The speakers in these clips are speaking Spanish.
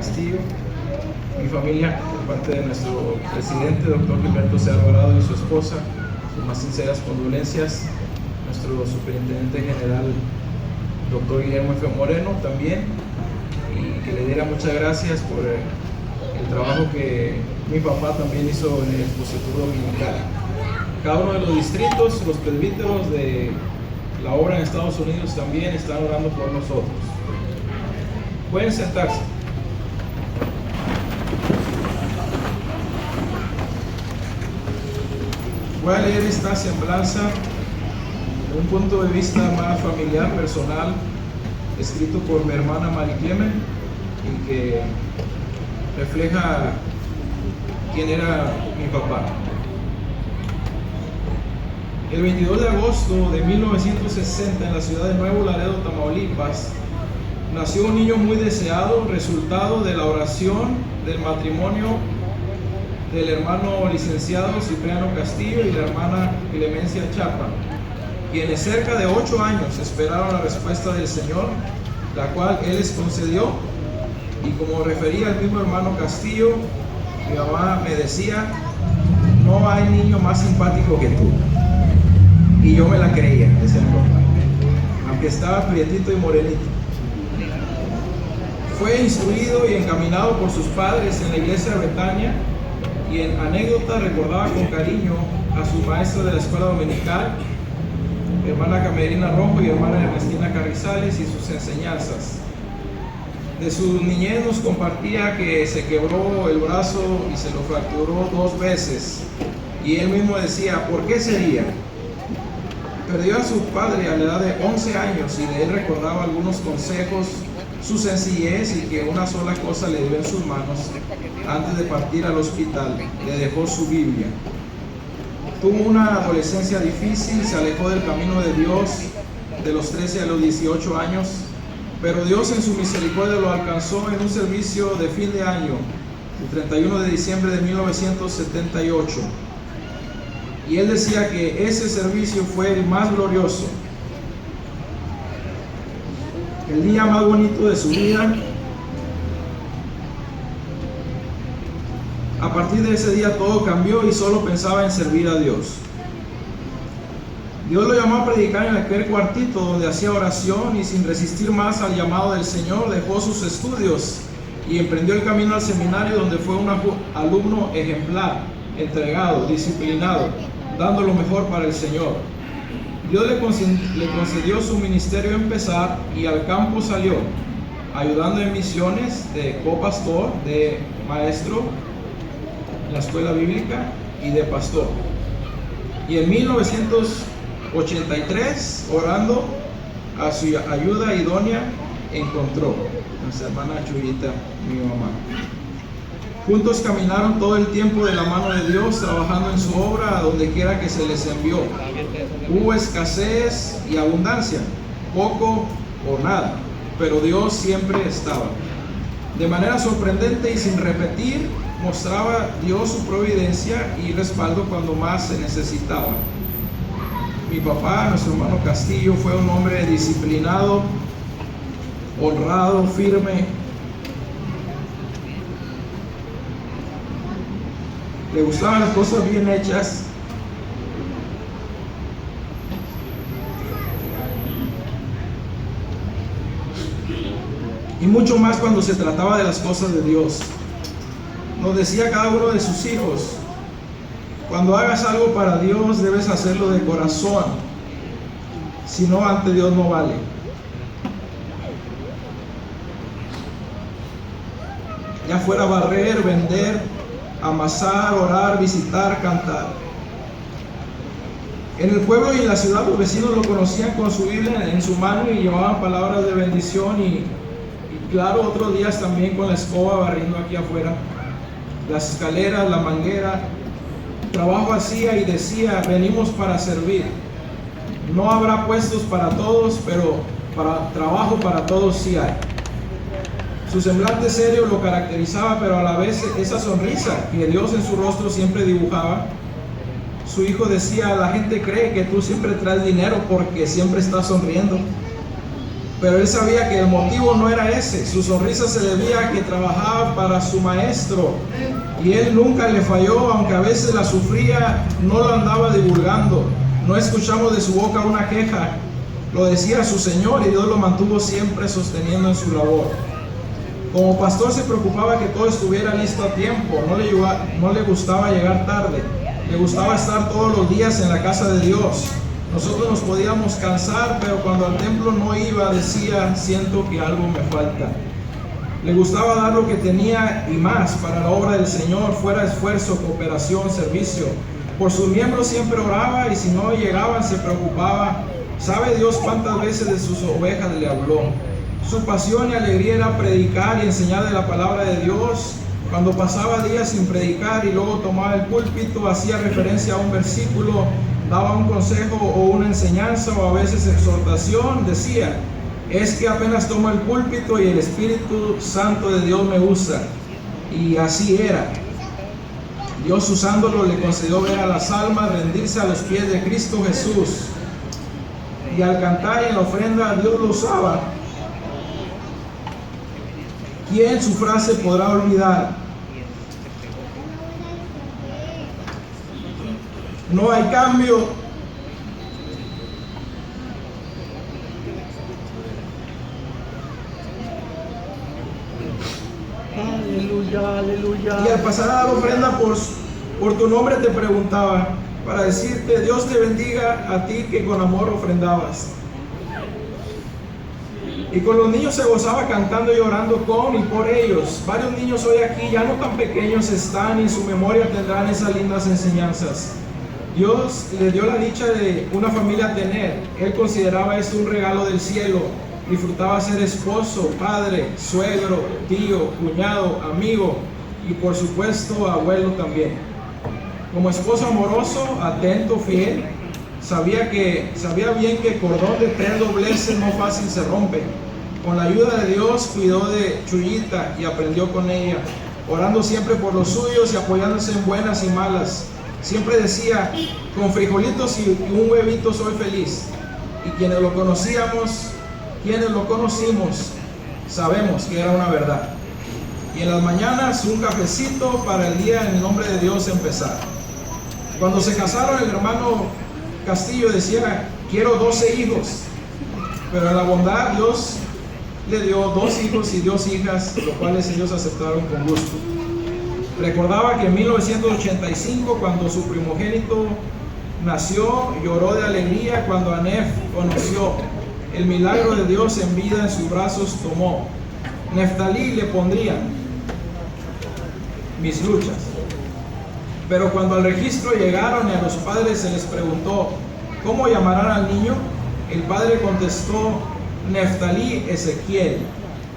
Castillo, mi familia, por parte de nuestro presidente, doctor Gilberto C. Alvarado, y su esposa, sus más sinceras condolencias, nuestro superintendente general, doctor Guillermo F. Moreno, también, y que le diera muchas gracias por el trabajo que mi papá también hizo en el expositorio dominical. Cada uno de los distritos, los presbíteros de la obra en Estados Unidos también están orando por nosotros. Pueden sentarse. Voy a leer esta semblanza de un punto de vista más familiar, personal, escrito por mi hermana Mari Clemen, y que refleja quién era mi papá. El 22 de agosto de 1960, en la ciudad de Nuevo Laredo, Tamaulipas, nació un niño muy deseado, resultado de la oración del matrimonio del hermano licenciado Cipriano Castillo y la hermana Clemencia Chapa, quienes cerca de 8 años esperaron la respuesta del Señor, la cual Él les concedió. Y como refería el mismo hermano Castillo, mi mamá me decía: no hay niño más simpático que tú. Y yo me la creía, decía mi papá, aunque estaba prietito y morenito. Fue instruido y encaminado por sus padres en la iglesia de Betania, y en anécdota recordaba con cariño a su maestra de la escuela dominical, hermana Camerina Rojo y hermana Ernestina Carrizales, y sus enseñanzas. De su niñez nos compartía que se quebró el brazo y se lo fracturó 2 veces, y él mismo decía: ¿por qué sería? Perdió a su padre a la edad de 11 años, y de él recordaba algunos consejos, su sencillez, y que una sola cosa le dio en sus manos antes de partir al hospital: le dejó su Biblia. Tuvo una adolescencia difícil, se alejó del camino de Dios de los 13 a los 18 años, pero Dios en su misericordia lo alcanzó en un servicio de fin de año, el 31 de diciembre de 1978. Y él decía que ese servicio fue el más glorioso, el día más bonito de su vida. A partir de ese día todo cambió y solo pensaba en servir a Dios. Dios lo llamó a predicar en aquel cuartito donde hacía oración, y sin resistir más al llamado del Señor dejó sus estudios y emprendió el camino al seminario, donde fue un alumno ejemplar, entregado, disciplinado, dando lo mejor para el Señor. Dios le concedió su ministerio empezar, y al campo salió, ayudando en misiones de copastor, de maestro en la escuela bíblica y de pastor. Y en 1983, orando a su ayuda idónea, encontró nuestra hermana Chuyita, mi mamá. Juntos caminaron todo el tiempo de la mano de Dios, trabajando en su obra a donde quiera que se les envió. Hubo escasez y abundancia, poco o nada, pero Dios siempre estaba. De manera sorprendente y sin repetir, mostraba Dios su providencia y respaldo cuando más se necesitaba. Mi papá, nuestro hermano Castillo, fue un hombre disciplinado, honrado, firme. Le gustaban las cosas bien hechas. Y mucho más cuando se trataba de las cosas de Dios. Nos decía cada uno de sus hijos: cuando hagas algo para Dios debes hacerlo de corazón, si no, ante Dios no vale. Ya fuera barrer, vender, amasar, orar, visitar, cantar. En el pueblo y en la ciudad los vecinos lo conocían con su Biblia en su mano y llevaban palabras de bendición, y claro, otros días también con la escoba barriendo aquí afuera, las escaleras, la manguera. Trabajo hacía y decía: venimos para servir. No habrá puestos para todos, pero trabajo para todos sí hay. Su semblante serio lo caracterizaba, pero a la vez esa sonrisa que Dios en su rostro siempre dibujaba. Su hijo decía: la gente cree que tú siempre traes dinero porque siempre estás sonriendo, Pero él sabía que el motivo no era ese. Su sonrisa se debía a que trabajaba para su maestro. Y él nunca le falló, aunque a veces la sufría, no lo andaba divulgando. No escuchamos de su boca una queja. Lo decía a su Señor y Dios lo mantuvo siempre sosteniendo en su labor. Como pastor se preocupaba que todo estuviera listo a tiempo. No le gustaba llegar tarde. Le gustaba estar todos los días en la casa de Dios. Nosotros nos podíamos cansar, pero cuando al templo no iba, decía, siento que algo me falta. Le gustaba dar lo que tenía y más para la obra del Señor, fuera esfuerzo, cooperación, servicio. Por sus miembros siempre oraba y si no llegaban se preocupaba. ¿Sabe Dios cuántas veces de sus ovejas le habló? Su pasión y alegría era predicar y enseñar de la palabra de Dios. Cuando pasaba días sin predicar y luego tomaba el púlpito, hacía referencia a un versículo, daba un consejo o una enseñanza o a veces exhortación, decía, es que apenas tomo el púlpito y el Espíritu Santo de Dios me usa. Y así era. Dios usándolo le concedió ver a las almas, rendirse a los pies de Cristo Jesús. Y al cantar y en la ofrenda Dios lo usaba. ¿Quién su frase podrá olvidar? No hay cambio. Aleluya, aleluya. Y al pasar a dar ofrenda por tu nombre te preguntaba, para decirte, Dios te bendiga a ti que con amor ofrendabas. Y con los niños se gozaba cantando y orando con y por ellos. Varios niños hoy aquí, ya no tan pequeños, están y en su memoria tendrán esas lindas enseñanzas. Dios le dio la dicha de una familia tener. Él consideraba esto un regalo del cielo. Disfrutaba ser esposo, padre, suegro, tío, cuñado, amigo y por supuesto abuelo también. Como esposo amoroso, atento, fiel, sabía bien que cordón de 3 dobleces no fácil se rompe. Con la ayuda de Dios cuidó de Chuyita y aprendió con ella, orando siempre por los suyos y apoyándose en buenas y malas. Siempre decía, con frijolitos y un huevito soy feliz. Y quienes lo conocimos, sabemos que era una verdad. Y en las mañanas un cafecito para el día en el nombre de Dios empezar. Cuando se casaron el hermano Castillo decía, quiero 12 hijos. Pero en la bondad Dios le dio 2 hijos y 2 hijas, los cuales ellos aceptaron con gusto. Recordaba que en 1985, cuando su primogénito nació, lloró de alegría cuando Anef conoció el milagro de Dios en vida, en sus brazos tomó. Neftalí le pondrían mis luchas. Pero cuando al registro llegaron y a los padres se les preguntó, ¿cómo llamarán al niño? El padre contestó, Neftalí Ezequiel,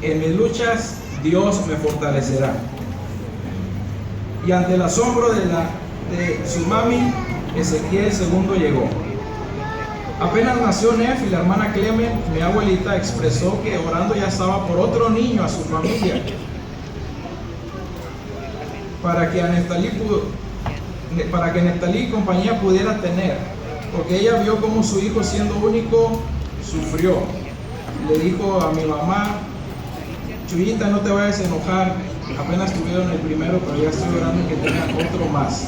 en mis luchas Dios me fortalecerá. Y ante el asombro de su mami, Ezequiel II llegó. Apenas nació Nef y la hermana Clemen, mi abuelita, expresó que orando ya estaba por otro niño a su familia, para que Neftalí y compañía pudiera tener, porque ella vio cómo su hijo, siendo único, sufrió. Le dijo a mi mamá, Chuyita, no te vayas a enojar, apenas tuvieron el primero, pero ya estoy orando que tengan otro más.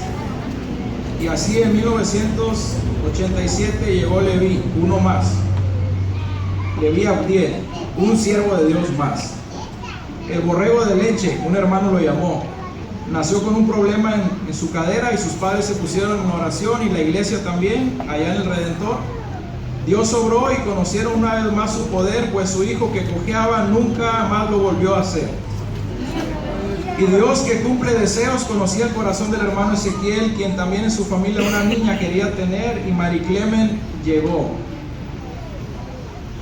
Y así en 1987 llegó Leví, uno más. Leví Abdiel, un siervo de Dios más. El borrego de leche, un hermano lo llamó. Nació con un problema en su cadera y sus padres se pusieron en oración y la iglesia también, allá en el Redentor. Dios obró y conocieron una vez más su poder, pues su hijo que cojeaba nunca más lo volvió a hacer. Y Dios, que cumple deseos, conocía el corazón del hermano Ezequiel, quien también en su familia una niña quería tener, y Mari Clemen llegó.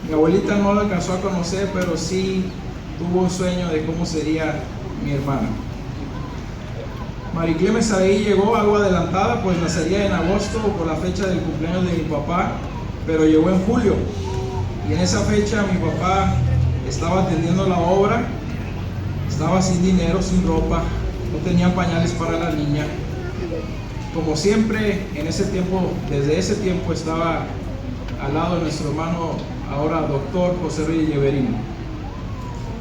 Mi abuelita no lo alcanzó a conocer, pero sí tuvo un sueño de cómo sería mi hermana. Mari Clemen ahí llegó algo adelantada, pues nacería en agosto por la fecha del cumpleaños de mi papá, pero llegó en julio. Y en esa fecha mi papá estaba atendiendo la obra, estaba sin dinero, sin ropa, no tenían pañales para la niña. Como siempre, en ese tiempo, desde ese tiempo estaba al lado de nuestro hermano ahora doctor José Reyes Lleverino,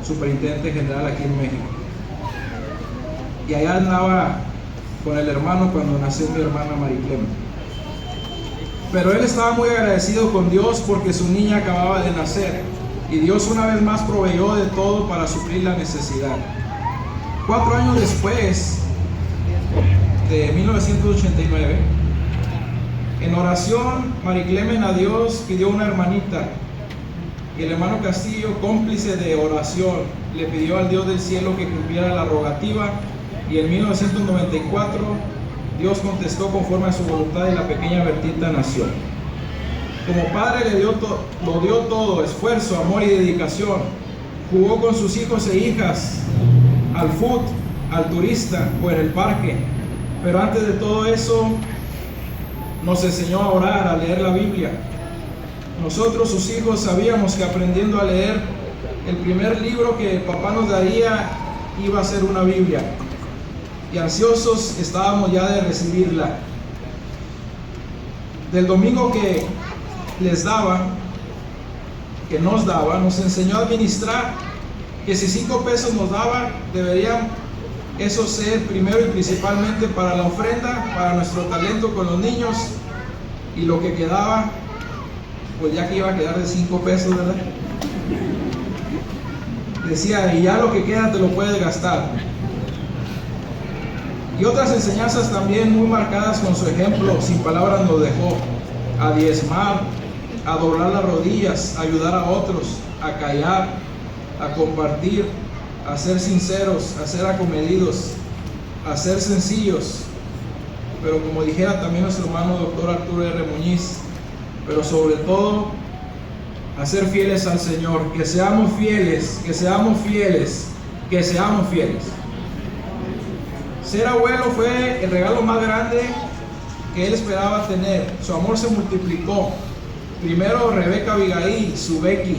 superintendente general aquí en México. Y allá andaba con el hermano cuando nació mi hermana Mariclema. Pero él estaba muy agradecido con Dios porque su niña acababa de nacer y Dios una vez más proveyó de todo para suplir la necesidad. 4 años después de 1989, en oración, Mariclemen a Dios pidió una hermanita y el hermano Castillo, cómplice de oración, le pidió al Dios del cielo que cumpliera la rogativa y en 1994 Dios contestó conforme a su voluntad y la pequeña Bertita nació. Como padre lo dio todo, esfuerzo, amor y dedicación. Jugó con sus hijos e hijas al fútbol, al turista o en el parque. Pero antes de todo eso, nos enseñó a orar, a leer la Biblia. Nosotros, sus hijos, sabíamos que aprendiendo a leer, el primer libro que papá nos daría iba a ser una Biblia. Y ansiosos estábamos ya de recibirla. Del domingo que nos enseñó a administrar, que si 5 pesos nos daba, deberían eso ser primero y principalmente para la ofrenda, para nuestro talento con los niños, y lo que quedaba, pues ya que iba a quedar de 5 pesos, ¿verdad? Decía, y ya lo que queda te lo puedes gastar. Y otras enseñanzas también muy marcadas con su ejemplo, sin palabras nos dejó: a diezmar, a doblar las rodillas, a ayudar a otros, a callar, a compartir, a ser sinceros, a ser acomedidos, a ser sencillos. Pero como dijera también nuestro hermano doctor Arturo R. Muñiz, pero sobre todo a ser fieles al Señor, que seamos fieles, que seamos fieles, que seamos fieles. Ser abuelo fue el regalo más grande que él esperaba tener. Su amor se multiplicó. Primero Rebeca Abigail, su Becky,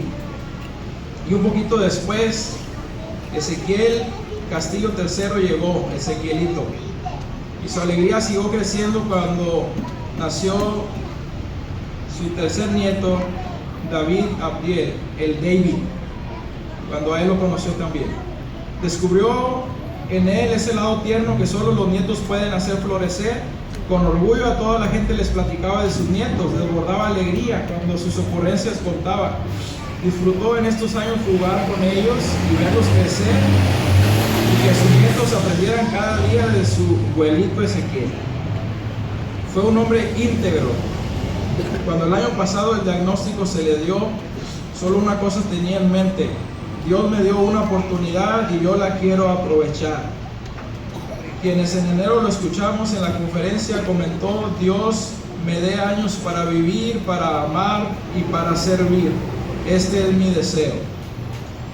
y un poquito después Ezequiel Castillo III llegó, Ezequielito, y su alegría siguió creciendo cuando nació su tercer nieto, David Abdiel, el David, cuando a él lo conoció también. Descubrió en él ese lado tierno que solo los nietos pueden hacer florecer. Con orgullo a toda la gente les platicaba de sus nietos, desbordaba alegría cuando sus ocurrencias contaba. Disfrutó en estos años jugar con ellos y verlos crecer, y que sus nietos aprendieran cada día de su abuelito Ezequiel. Fue un hombre íntegro. Cuando el año pasado el diagnóstico se le dio, solo una cosa tenía en mente: Dios me dio una oportunidad y yo la quiero aprovechar. Quienes en enero lo escuchamos en la conferencia, comentó: Dios me dé años para vivir, para amar y para servir. Este es mi deseo.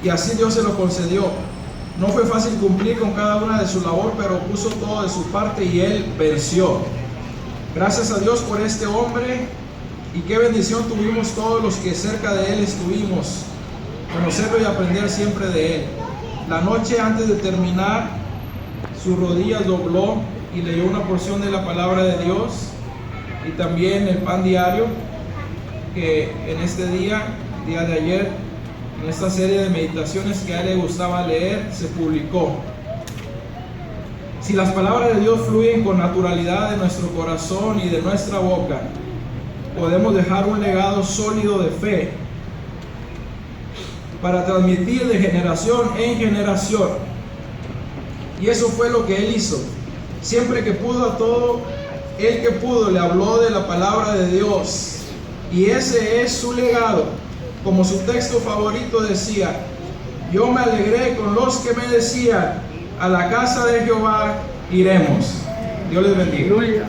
Y así Dios se lo concedió. No fue fácil cumplir con cada una de su labor, pero puso todo de su parte y él venció. Gracias a Dios por este hombre, y qué bendición tuvimos todos los que cerca de él estuvimos, conocerlo y aprender siempre de él. La noche antes de terminar, sus rodillas dobló y leyó una porción de la palabra de Dios y también el pan diario, que en este día de ayer, en esta serie de meditaciones que a él le gustaba leer, se publicó. Si las palabras de Dios fluyen con naturalidad de nuestro corazón y de nuestra boca, podemos dejar un legado sólido de fe para transmitir de generación en generación. Y eso fue lo que él hizo. Siempre que pudo, a todo el que pudo le habló de la palabra de Dios. Y ese es su legado. Como su texto favorito decía: yo me alegré con los que me decían, a la casa de Jehová iremos. Dios les bendiga.